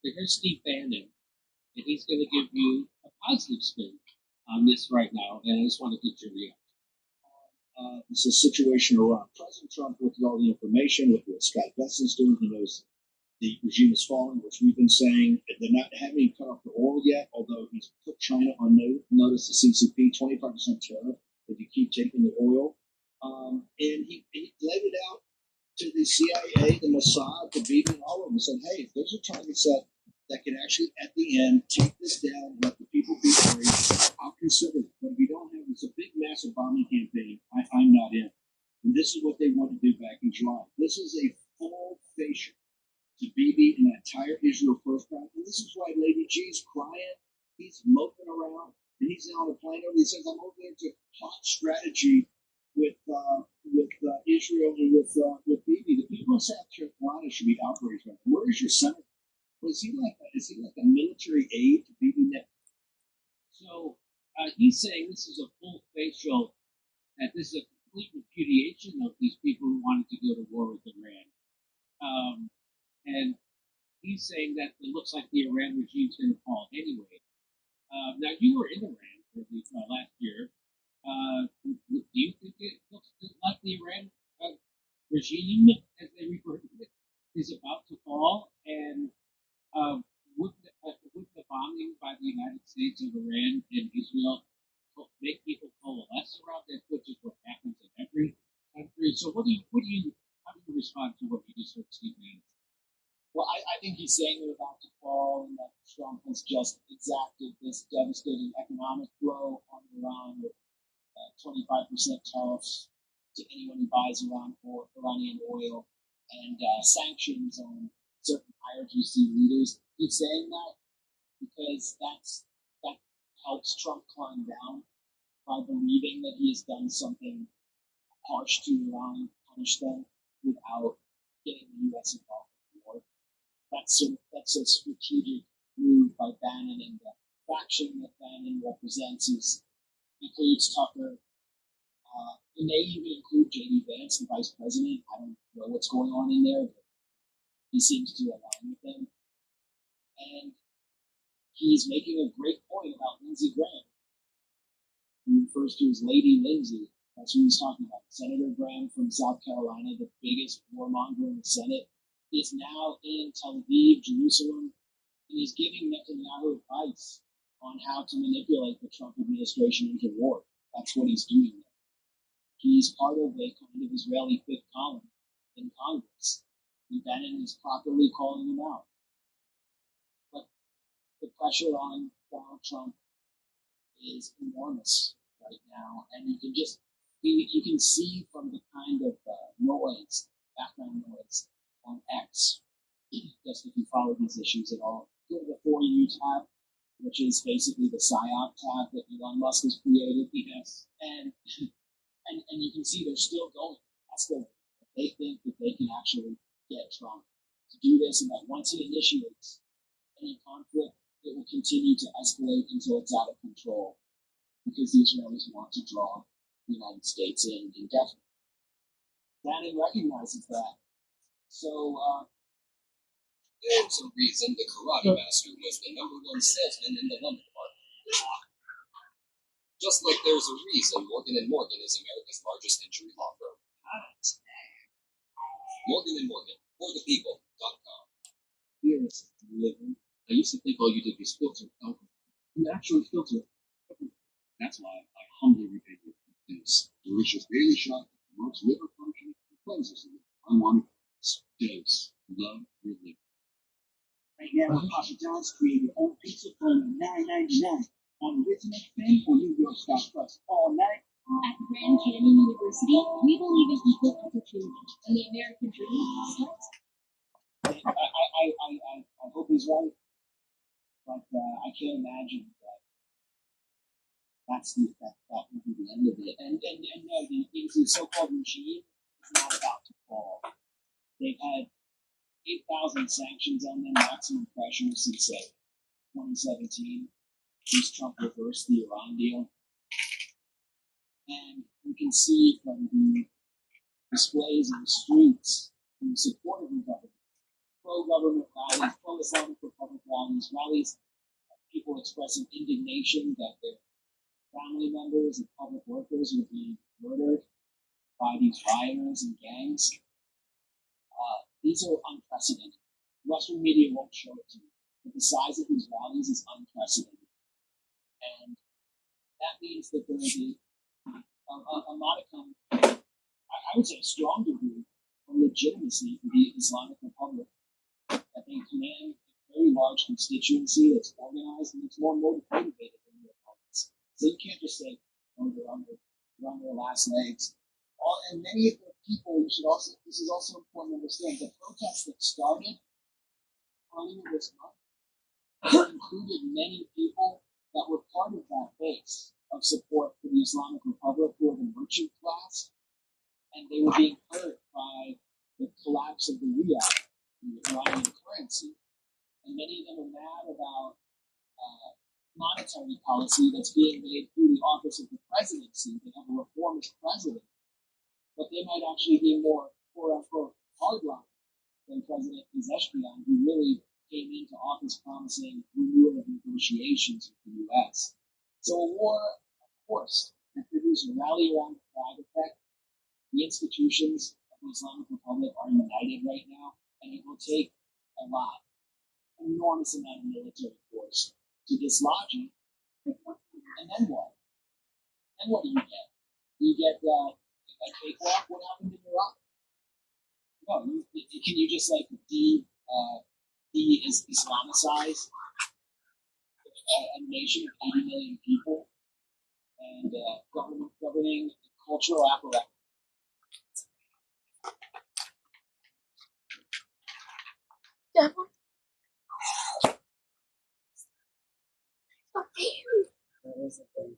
So here's Steve Bannon, and he's going to give you a positive spin on this right now, and I just want to get your reaction. It's a situation around President Trump with all the information, with what Scott Bessent's doing. He knows the regime is falling, which we've been saying. They're not having cut off the oil yet, although he's put China on notice, the CCP, 25% tariff if you keep taking the oil. And he laid it out to the CIA, the Mossad, the Bibi, and all of them, and said, hey, if there's a target set that can actually, at the end, take this down, let the people be free, I'll consider it. But if you don't have, it's a big, massive bombing campaign, I'm not in. And this is what they want to do back in July. This is a full facial to Bibi and that entire Israel First crowd. And this is why Lady G's crying. He's moping around, and he's on a plane over. He says, I'm over there to plot strategy with Israel and with Bibi. The people in South Carolina should be outraged by that. Where is your senator? Is he like a military aide to Bibi Net? So he's saying this is a full facial, that this is a complete repudiation of these people who wanted to go to war with Iran. And he's saying that it looks like the Iran regime's going to fall anyway. Now, you were in Iran for last year. Do you think it looks like the Iran regime, as they refer to it, is about to fall? And would the bombing by the United States of Iran and Israel make people coalesce around that, which is what happens in every country? So how do you respond to what you just heard Steve Bannon? Well, I think he's saying they're about to fall, and that Trump has just exacted this devastating economic blow on Iran with 25% tariffs to anyone who buys Iranian oil, and sanctions on certain IRGC leaders. He's saying that because that helps Trump climb down by believing that he has done something harsh to Iran, punish them without getting the U.S. involved in the war. That's a strategic move by Bannon, and the faction that Bannon represents includes Tucker. It may even include J.D. Vance, the vice president. I don't know what's going on in there, but he seems to align with them. And he's making a great point about Lindsey Graham. He refers to as Lady Lindsey. That's who he's talking about. Senator Graham from South Carolina, the biggest warmonger in the Senate, is now in Tel Aviv, Jerusalem, and he's giving Netanyahu advice on how to manipulate the Trump administration into war. That's what he's doing there. He's part of a kind of Israeli fifth column in Congress, and Bannon is properly calling him out. But the pressure on Donald Trump is enormous right now, and you can see from the kind of noise, background noise on X, just if you follow these issues at all. Go to the For You tab, which is basically the PSYOP tab that Elon Musk has created. Yes. And you can see they're still going. They think that they can actually get Trump to do this, and that once he initiates any conflict, it will continue to escalate until it's out of control, because the Israelis want to draw the United States in indefinitely. Bannon recognizes that. So, there's a reason the Karate Master was the #1 salesman in the London market. Just like there's a reason Morgan & Morgan is America's largest injury law firm. Morgan & Morgan, for the people.com. Here's living. I used to think all you did was filter alcohol. You actually filter it. That's why I humbly repay you. This delicious daily shot promotes liver function and cleanses the unwanted dose. Love your liver. Right now, Papa John's created your own pizza from $9.99 on Original Thin or New York Style Crust all night. At Grand Canyon University, we believe in equal opportunity, and the American dream starts. I hope he's right, but I can't imagine that that would be the end of it. And no, the so-called regime is not about to fall. They've had 8,000 sanctions on them, maximum pressure since 2017. Since Trump reversed the Iran deal. And you can see from the displays in the streets in support of the government, pro-government rallies, pro-Islamic Republic these rallies, people expressing indignation that their family members and public workers are being murdered by these rioters and gangs. These are unprecedented. Western media won't show it to you, but the size of these rallies is unprecedented. And that means that there is a modicum, I would say a strong degree of legitimacy for the Islamic Republic, that they command a very large constituency that's organized and it's more motivated than their opponents. So you can't just say, oh, they're on their last legs. And many of the people, this is also important to understand, the protests that started earlier this month included many people that were part of that base of support for the Islamic Republic, who are the merchant class, and they were being hurt by the collapse of the riyal, the Iranian currency. And many of them are mad about monetary policy that's being made through the office of the presidency. They have a reformist president, but they might actually be more quote-unquote hardline than President Pezeshkian, who really came into office promising renewal of negotiations with the U.S. So a war, of course, can produce a rally around the flag effect. The institutions of the Islamic Republic are united right now, and it will take a lot, an enormous amount of military force to dislodge it. And then what? Then what do you get? Do you get a cakewalk? What happened in Iraq? No, can you just like de-Islamicize a nation of 80 million people and governing cultural apparatus? That is a thing.